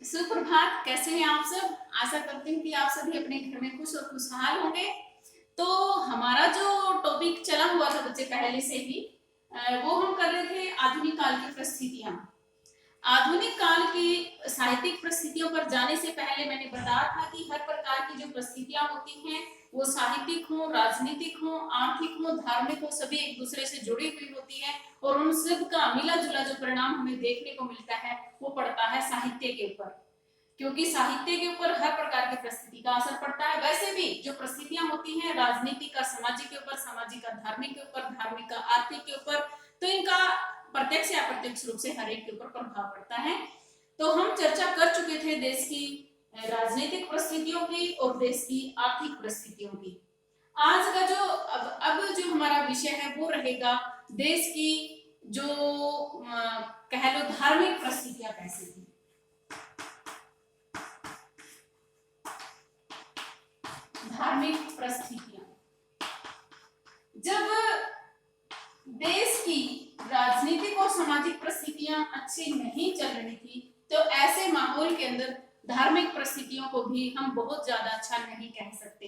सुप्रभात। कैसे हैं आप सब? आशा करती हूँ कि आप सभी अपने घर में खुश और खुशहाल होंगे। तो हमारा जो टॉपिक चला हुआ था बच्चे पहले से ही, वो हम कर रहे थे आधुनिक काल की परिस्थितियां। आधुनिक काल की साहित्यिक परिस्थितियों पर जाने से पहले मैंने बताया था कि हर प्रकार की जो परिस्थितियां होती हैं वो साहित्यिक हो, राजनीतिक हो, आर्थिक हो, धार्मिक हो, सभी एक दूसरे से जुड़ी हुई होती है और उन सब का मिला जुला जो परिणाम हमें देखने को मिलता है वो पड़ता है साहित्य के ऊपर। क्योंकि साहित्य के ऊपर हर प्रकार की परिस्थिति का असर पड़ता है। वैसे भी जो परिस्थितियां होती हैं राजनीतिक का सामाजिक के ऊपर, सामाजिक का धार्मिक के ऊपर, धार्मिक का आर्थिक के ऊपर, तो इनका प्रत्यक्ष या अप्रत्यक्ष रूप से हर एक के ऊपर प्रभाव पड़ता है। तो हम चर्चा कर चुके थे देश की राजनीतिक परिस्थितियों की और देश की आर्थिक परिस्थितियों की। आज का जो अब जो हमारा विषय है वो रहेगा देश की जो कह लो धार्मिक परिस्थितियां कैसी थी। धार्मिक परिस्थितियां, जब देश की राजनीतिक और सामाजिक परिस्थितियां अच्छी नहीं चल रही थी तो ऐसे माहौल के अंदर धार्मिक परिस्थितियों को भी हम बहुत ज्यादा अच्छा नहीं कह सकते,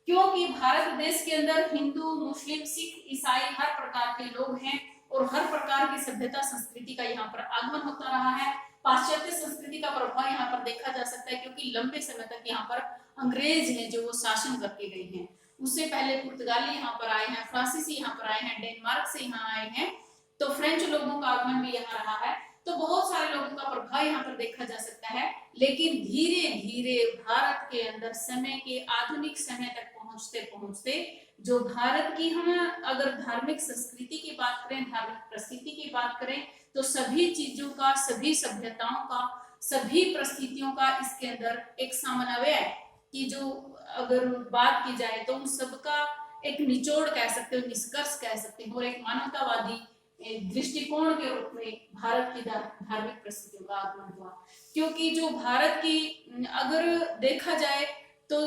क्योंकि भारत देश के अंदर हिंदू, मुस्लिम, सिख, ईसाई हर प्रकार के लोग हैं और हर प्रकार की सभ्यता संस्कृति का यहाँ पर आगमन होता रहा है। पाश्चात्य संस्कृति का प्रभाव यहाँ पर देखा जा सकता है, क्योंकि लंबे समय तक यहाँ पर अंग्रेज हैं जो वो शासन करके गए हैं। उससे पहले पुर्तगाली यहाँ पर आए हैं, फ्रांसीसी यहाँ पर आए हैं, डेनमार्क से यहाँ आए हैं, तो फ्रेंच लोगों का आगमन भी यहाँ रहा है। तो बहुत सारे लोगों का प्रभाव यहाँ पर देखा जा सकता है। लेकिन धीरे धीरे भारत के अंदर समय के आधुनिक समय तक पहुंचते पहुंचते जो भारत की हम अगर धार्मिक संस्कृति की बात करें, धार्मिक परिस्थिति की बात करें, तो सभी चीजों का, सभी सभ्यताओं का, सभी परिस्थितियों का इसके अंदर एक समन्वय की जो अगर बात की जाए तो उन सबका एक निचोड़ कह सकते हो, निष्कर्ष कह सकते हो और एक मानवतावादी दृष्टिकोण के रूप में भारत की धार्मिक परिस्थितियों का आगमन हुआ। क्योंकि जो भारत की अगर देखा जाए तो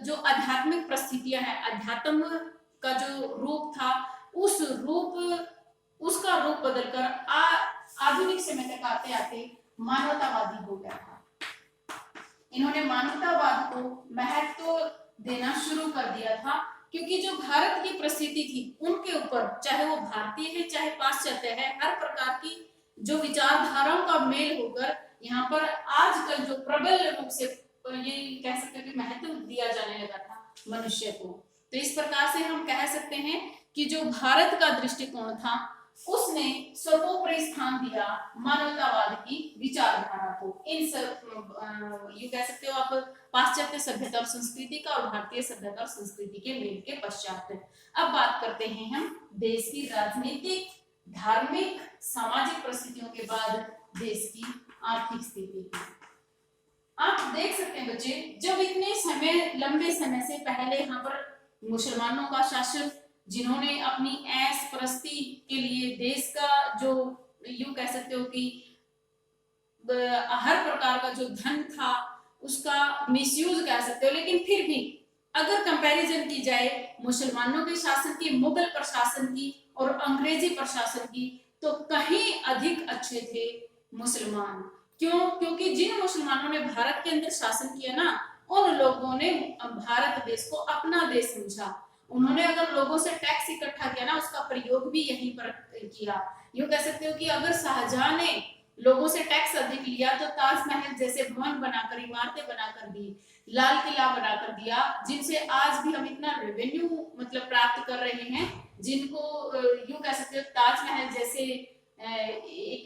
जो आध्यात्मिक परिस्थितियां हैं, अध्यात्म का जो रूप था उसका रूप बदलकर आधुनिक समय तक आते आते मानवतावादी हो गया था। इन्होंने मानवतावाद को महत्व देना शुरू कर दिया था, क्योंकि जो भारत की परिस्थिति थी उनके ऊपर, चाहे वो भारतीय है चाहे पाश्चात्य है, हर प्रकार की जो विचारधाराओं का मेल होकर यहाँ पर आजकल जो प्रबल रूप से ये कह सकते हैं कि महत्व दिया जाने लगा था मनुष्य को। तो इस प्रकार से हम कह सकते हैं कि जो भारत का दृष्टिकोण था उसने सर्वोपरि स्थान दिया मानवतावाद की विचारधारा को। इन सब ये कह सकते हो आप पाश्चात्य सभ्यता और संस्कृति का और भारतीय सभ्यता और संस्कृति के मेल के पश्चात। अब बात करते हैं हम देश की राजनीतिक, धार्मिक, सामाजिक परिस्थितियों के बाद देश की आर्थिक स्थिति। आप देख सकते हैं बच्चे, जब इतने समय, लंबे समय से पहले यहाँ पर मुसलमानों का शासन, जिन्होंने अपनी ऐश परस्ती के लिए देश का जो यूं कह सकते हो कि हर प्रकार का जो धन था उसका मिसयूज कह सकते हो, लेकिन फिर भी अगर कंपैरिजन की जाए मुसलमानों के शासन की, मुगल प्रशासन की और अंग्रेजी प्रशासन की, तो कहीं अधिक अच्छे थे मुसलमान। क्यों? क्योंकि जिन मुसलमानों ने भारत के अंदर शासन किया ना, उन लोगों ने भारत देश को अपना देश समझा। उन्होंने अगर लोगों से टैक्स इकट्ठा किया ना, उसका प्रयोग भी यहीं पर किया। यूं कह सकते हो कि अगर शाहजहां ने लोगों से टैक्स अधिक लिया तो ताजमहल जैसे भवन बनाकर, इमारतें बनाकर दी, लाल किला बनाकर दिया, जिनसे आज भी हम इतना रेवेन्यू मतलब प्राप्त कर रहे हैं, जिनको यूं कह सकते हो ताजमहल जैसे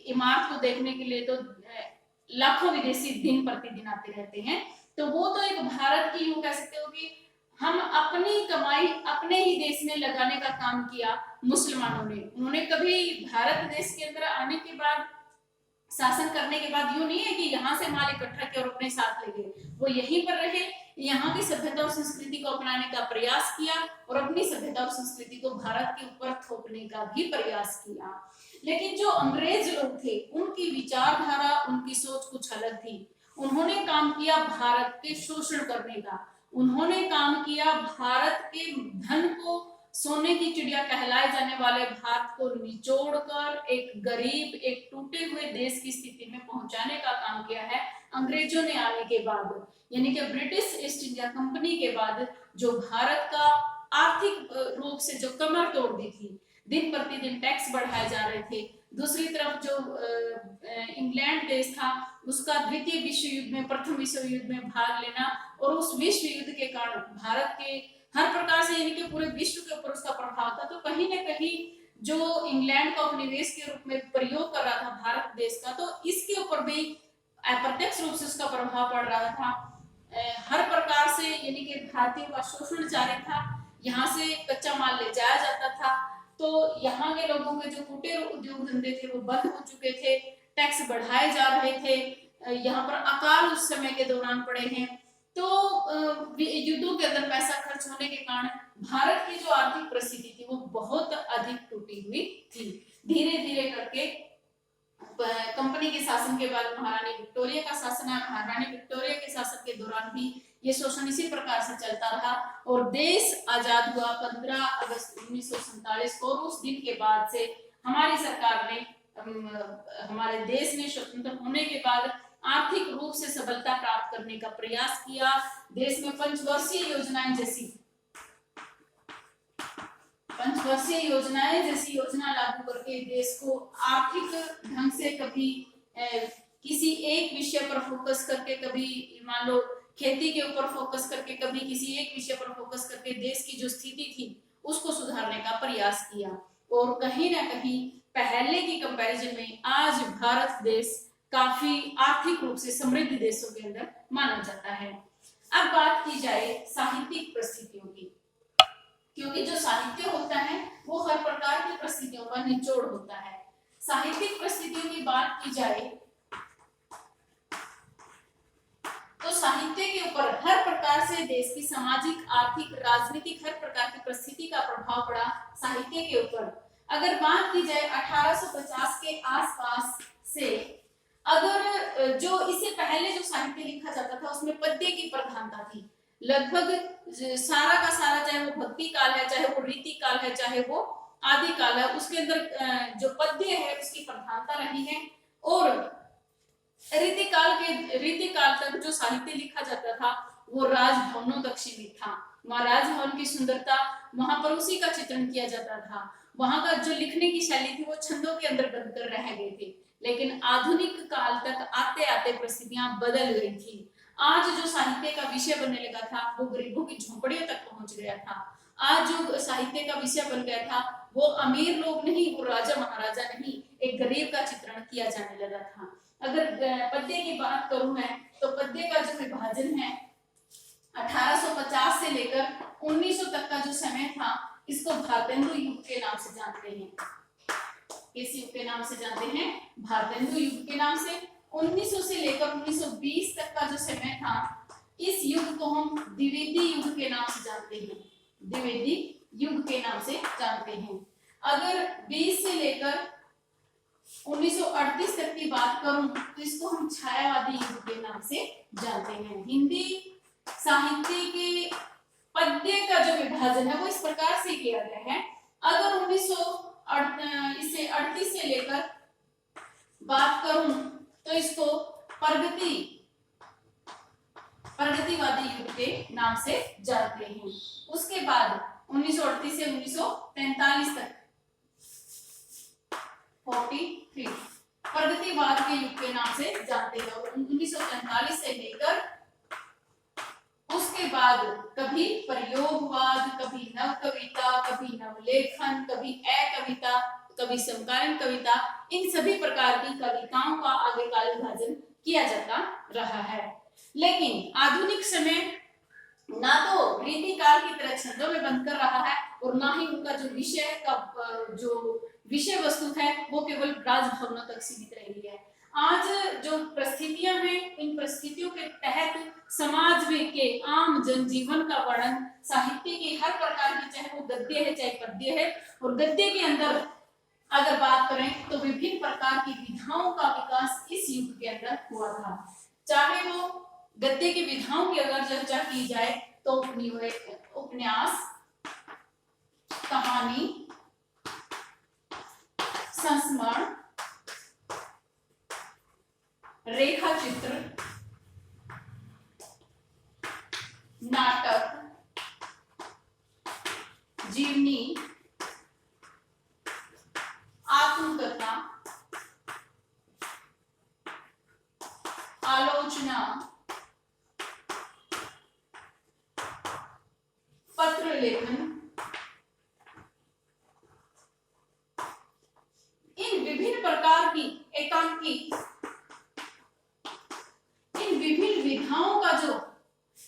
इमारत को देखने के लिए तो लाखों विदेशी दिन प्रतिदिन आते रहते हैं। तो वो तो एक भारत की यूं कह सकते हो कि हम अपनी कमाई अपने ही देश में लगाने का काम किया मुसलमानों ने। उन्होंने कभी भारत देश के अंदर आने के बाद, शासन करने के बाद यूं नहीं है कि यहाँ से माल इकट्ठा किया और अपने साथ ले गए। वो यहीं पर रहे, यहाँ की सभ्यता और संस्कृति को अपनाने का प्रयास किया और अपनी सभ्यता और संस्कृति को भारत के ऊपर थोपने का भी प्रयास किया। लेकिन जो अंग्रेज लोग थे उनकी विचारधारा, उनकी सोच कुछ अलग थी। उन्होंने काम किया भारत के शोषण करने का, उन्होंने काम किया भारत के धन को, सोने की चिड़िया कहलाए जाने वाले भारत को निचोड़कर एक गरीब, एक टूटे हुए देश की स्थिति में पहुंचाने का काम किया है। अंग्रेजों ने आने के बाद, यानी कि ब्रिटिश ईस्ट इंडिया कंपनी के बाद जो भारत का आर्थिक रूप से जो कमर तोड़ दी थी, दिन प्रतिदिन टैक्स बढ़ाए जा रहे थे। दूसरी तरफ जो इंग्लैंड देश था, उसका द्वितीय विश्व युद्ध में, प्रथम विश्व युद्ध में भाग लेना और उस विश्व युद्ध के कारण भारत के हर प्रकार से, यानी कि पूरे विश्व के ऊपर उसका प्रभाव था। तो कहीं ना कहीं जो इंग्लैंड को उपनिवेश के रूप में प्रयोग कर रहा था भारत देश का, तो इसके ऊपर भी अप्रत्यक्ष रूप से उसका प्रभाव पड़ रहा था। हर प्रकार से, यानी कि भारतीयों का शोषण जारी था। यहाँ से कच्चा माल ले जाया जाता था, तो यहाँ के लोगों के जो कुटीर उद्योग धंधे थे वो बंद हो चुके थे, टैक्स बढ़ाए जा रहे थे। यहाँ पर अकाल उस समय के दौरान पड़े हैं, तो युद्धों के अंदर पैसा खर्च होने के कारण भारत की जो आर्थिक परिस्थिति थी वो बहुत अधिक टूटी हुई थी। धीरे धीरे करके कंपनी के शासन के बाद महारानी विक्टोरिया का शासन है। महारानी विक्टोरिया के शासन के दौरान भी ये शोषण इसी प्रकार से चलता रहा और देश आजाद हुआ 15 अगस्त 1947 को। उस दिन के बाद से हमारी सरकार ने, हमारे देश ने स्वतंत्र होने के बाद आर्थिक रूप से सबलता प्राप्त करने का प्रयास किया। देश में पंचवर्षीय योजनाएं जैसी योजना लागू करके देश को आर्थिक ढंग से कभी किसी एक विषय पर फोकस करके, कभी मान लो खेती के ऊपर फोकस करके, कभी किसी एक विषय पर फोकस करके देश की जो स्थिति थी उसको सुधारने का प्रयास किया। और कहीं ना कहीं पहले की कंपैरिजन में आज भारत देश काफी आर्थिक रूप से समृद्ध देशों के अंदर माना जाता है। अब बात की जाए साहित्यिक परिस्थितियों की, क्योंकि जो साहित्य होता है वो हर प्रकार की परिस्थितियों का निचोड़ होता है। साहित्यिक परिस्थितियों की बात की जाए तो साहित्य के ऊपर हर प्रकार से देश की सामाजिक, आर्थिक, राजनीतिक हर प्रकार की परिस्थिति का प्रभाव पड़ा साहित्य के ऊपर। अगर बात की जाए 1850 के आसपास से, अगर जो इससे पहले जो साहित्य लिखा जाता था उसमें पद्य की प्रधानता थी। लगभग सारा का सारा, चाहे वो भक्ति काल है, चाहे वो रीति काल है, चाहे वो आदि काल है, उसके अंदर जो पद्य है उसकी प्रधानता रही है। और रीति काल तक जो साहित्य लिखा जाता था वो राजभवनों तक सीमित था। वहाँ राजभवन की सुंदरता, वहां पर उसी का चित्रण किया जाता था। वहां का जो लिखने की शैली थी वो छंदों के अंदर बंद कर रह गए थे। लेकिन आधुनिक काल तक आते आते परिस्थितियां बदल गई थी। आज जो साहित्य का विषय बनने लगा था वो गरीबों की झोंपड़ियों तक पहुंच गया था। आज जो साहित्य का विषय बन गया था वो अमीर लोग नहीं, वो राजा महाराजा नहीं, एक गरीब का चित्रण किया जाने लगा था। अगर पद्य की बात करूं मैं, तो पद्य का जो विभाजन है 1850 से लेकर 1900 तक का जो समय था, इसको भारतेंदु युग के नाम से जानते हैं। किस युग के नाम से जानते हैं? भारतेंदु युग के नाम से। 1900 से लेकर 1920 तक का जो समय था, इस युग को हम द्विवेदी युग के नाम से जानते हैं। द्विवेदी युग के नाम से जानते हैं। अगर 20 से लेकर 1938 तक की बात करूं तो इसको हम छायावादी युग के नाम से जानते हैं। हिंदी साहित्य के पद्य का जो विभाजन है वो इस प्रकार से किया गया है। अगर 1938 से लेकर बात करूं तो इसको प्रगतिवादी युग के नाम से जानते हैं। उसके बाद 1938 से 1943 तक 43 प्रगतिवाद के युग के नाम से जानते हैं। और 1943 से लेकर उसके बाद कभी प्रयोगवाद, कभी नव कविता, कभी नवलेखन, कभी अकविता, कभी समकालीन कविता, इन सभी प्रकार की कविताओं का आगे काल विभाजन किया जाता रहा है। लेकिन आधुनिक समय ना तो रीति काल की तरह छंदों में बंद कर रहा है और ना ही उनका जो विषय का जो विषय वस्तु है वो केवल राजभवनों तक सीमित रही है। आज जो परिस्थितियां हैं, इन परिस्थितियों के तहत समाज में के आम जनजीवन का वर्णन साहित्य की हर प्रकार की, चाहे वो गद्य है चाहे पद्य है। और गद्य के अंदर अगर बात करें तो विभिन्न प्रकार की विधाओं का विकास इस युग के अंदर हुआ था। चाहे वो गद्य की विधाओं की अगर चर्चा की जाए तो उपन्यास, कहानी, संस्मरण, रेखा चित्र, रचना, पत्र लेखन, इन विभिन्न प्रकार की एकांकी, इन विभिन्न विधाओं का जो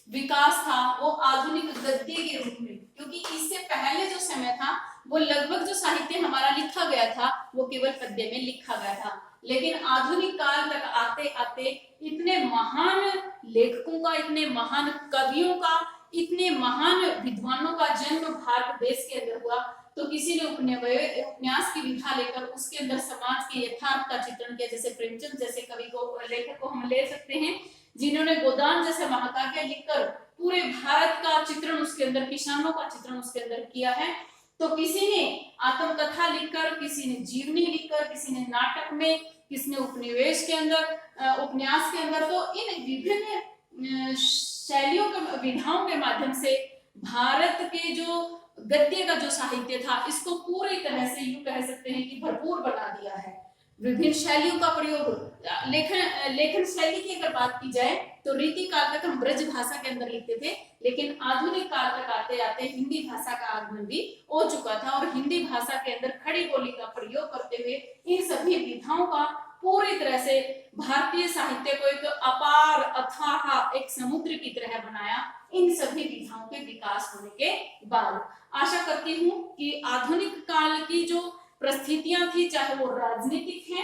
विकास था वो आधुनिक गद्य के रूप में, क्योंकि इससे पहले जो समय था वो लगभग जो साहित्य हमारा लिखा गया था वो केवल पद्य में लिखा गया था, लेकिन आधुनिक काल तक आते आते इतने महान लेखकों का, इतने महान कवियों का, इतने महान विद्वानों का जन्म भारत देश के अंदर हुआ, तो किसी ने उपन्यास की विधा लेकर उसके अंदर समाज के यथार्थ का चित्रण किया। जैसे प्रेमचंद जैसे कवि को, लेखक को हम ले सकते हैं, जिन्होंने गोदान जैसे महाकाव्य लिखकर पूरे भारत का चित्रण उसके अंदर, किसानों का चित्रण उसके अंदर किया है। तो किसी ने आत्मकथा लिखकर, किसी ने जीवनी लिखकर, किसी ने नाटक में, किसी ने उपनिवेश के अंदर, उपन्यास के अंदर। तो इन विभिन्न शैलियों के, विधाओं के माध्यम से भारत के जो गद्य का जो साहित्य था इसको पूरी तरह से यूं कह सकते हैं कि भरपूर बना दिया है। विभिन्न शैलियों का प्रयोग, लेखन शैली की अगर बात की जाए तो रीति काल तक हम ब्रज भाषा के अंदर लिखते थे, लेकिन आधुनिक काल तक आते आते हिंदी भाषा का आगमन भी हो चुका था और हिंदी भाषा के अंदर खड़ी बोली का प्रयोग करते हुए इन सभी विधाओं का पूरी तरह से भारतीय साहित्य को एक अपार अथाह एक समुद्र की तरह बनाया। इन सभी विधाओं के विकास होने के बाद आशा करती हूँ कि आधुनिक काल की जो परिस्थितियां थी, चाहे वो राजनीतिक है,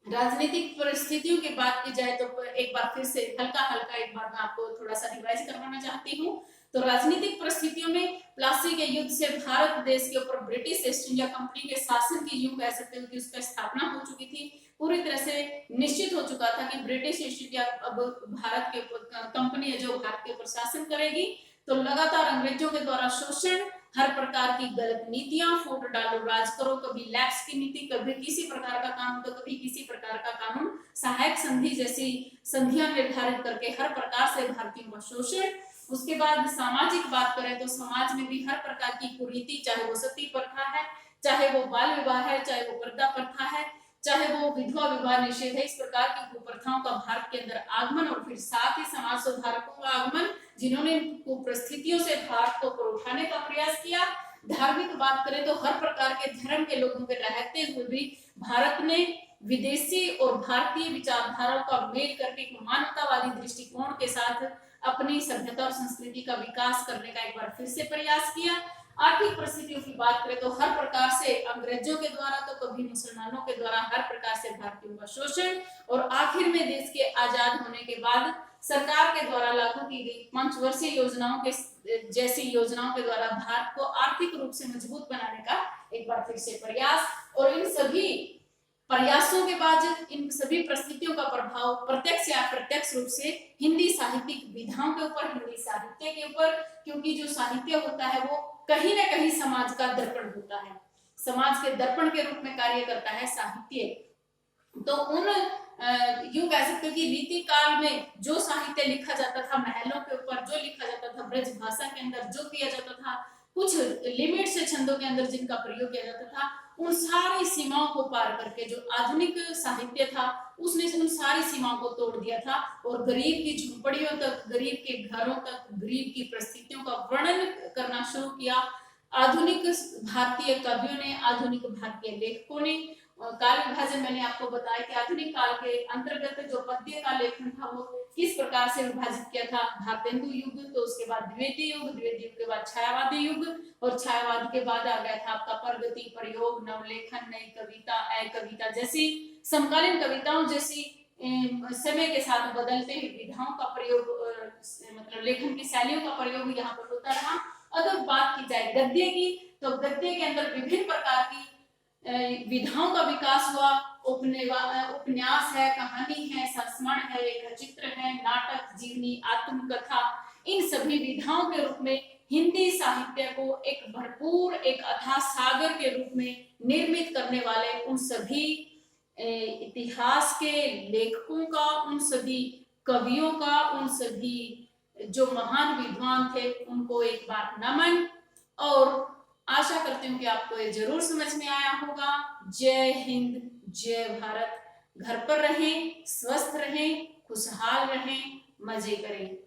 राजनीतिक परिस्थितियों की बात की जाए तो एक बार फिर से हल्का एक बार मैं आपको थोड़ा सा रिवाइज करवाना चाहती हूँ। तो राजनीतिक परिस्थितियों में प्लासी के युद्ध से भारत देश के ऊपर ब्रिटिश ईस्ट इंडिया कंपनी के शासन की, यूं कह सकते हो कि उसका स्थापना हो चुकी थी। पूरी तरह से निश्चित हो चुका था कि ब्रिटिश ईस्ट इंडिया अब भारत के ऊपर कंपनी है जो भारत के ऊपर शासन करेगी। तो लगातार अंग्रेजों के द्वारा शोषण, हर प्रकार की गलत नीतियां, फूट डालो राज करो, कभी लैक्स की नीति, कभी किसी प्रकार का कानून तो कभी किसी प्रकार का कानून, सहायक संधि जैसी संधियां निर्धारित करके हर प्रकार से भारतीयों का शोषण। उसके बाद सामाजिक बात करें तो समाज में भी हर प्रकार की कुरीति, चाहे वो सती प्रथा है, चाहे वो बाल विवाह है, चाहे वो पर्दा प्रथा है, चाहे वो विधवा विवाह निषेध है, इस प्रकार की कुप्रथाओं का भारत के अंदर आगमन और फिर साथ ही समाज सुधारकों का आगमन, जिन्होंने कुपरिस्थितियों से भारत को उठाने का प्रयास किया। धार्मिक बात करें तो हर प्रकार के धर्म के लोगों के रहते हुए भी भारत ने विदेशी और भारतीय विचारधाराओं का मेल करके एक मानवतावादी दृष्टिकोण के साथ अपनी सभ्यता और संस्कृति का विकास करने का एक बार फिर से प्रयास किया। आर्थिक परिस्थितियों की बात करें तो हर प्रकार से अंग्रेजों के द्वारा तो कभी मुसलमानों के द्वारा हर प्रकार से भारतीयों का शोषण, और आखिर में देश के आजाद होने के बाद सरकार के द्वारा लागू की गई पंचवर्षीय योजनाओं के जैसी योजनाओं के द्वारा भारत को आर्थिक रूप से मजबूत बनाने का एक बार फिर से प्रयास। और इन सभी प्रयासों के बाद इन सभी परिस्थितियों का प्रभाव प्रत्यक्ष या अप्रत्यक्ष रूप से हिंदी साहित्यिक विधाओं के ऊपर, हिंदी साहित्य के ऊपर, क्योंकि जो साहित्य होता है वो कहीं ना कहीं समाज का दर्पण होता है, समाज के दर्पण के रूप में कार्य करता है साहित्य। तो उन यूं कह सकते हो कि रीति काल में जो साहित्य लिखा जाता था, महलों के ऊपर जो लिखा जाता था, ब्रज भाषा के अंदर जो किया जाता था, कुछ लिमिट से छंदों के अंदर जिनका प्रयोग किया जाता था, उन सारी सीमाओं को पार करके जो आधुनिक साहित्य था उसने उन सारी सीमाओं को तोड़ दिया था और गरीब की झोपड़ियों तक, गरीब के घरों तक, गरीब की परिस्थितियों का वर्णन करना शुरू किया आधुनिक भारतीय कवियों ने, आधुनिक भारतीय लेखकों ने। काल विभाजन मैंने आपको बताया कि आधुनिक काल के अंतर्गत जो पद्य का लेखन था वो किस प्रकार से विभाजित किया था। भारतेंदु युग, तो उसके बाद द्विवेदी युग, द्विवेदी युग के बाद छायावादी युग, और छायावाद के बाद आ गया था आपका प्रगति, प्रयोग, नवलेखन, नई कविता, कविता जैसी समकालीन कविताओं जैसी समय के साथ बदलते हुए विधाओं का प्रयोग, मतलब लेखन की शैलियों का प्रयोग यहाँ पर होता रहा। अगर बात की जाए गद्य की, तो गद्य के अंदर विभिन्न प्रकार की विधाओं का विकास हुआ। उपन्यास है, कहानी है, संस्मरण है, रेखाचित्र है, नाटक, जीवनी, आत्मकथा, इन सभी विधाओं के रूप में हिंदी साहित्य को एक भरपूर, एक अथाह सागर के रूप में निर्मित करने वाले उन सभी इतिहास के लेखकों का, उन सभी कवियों का, उन सभी जो महान विद्वान थे उनको एक बार नमन, और आशा करती हूँ कि आपको ये जरूर समझ में आया होगा। जय हिंद, जय भारत। घर पर रहें, स्वस्थ रहें, खुशहाल रहें, मजे करें।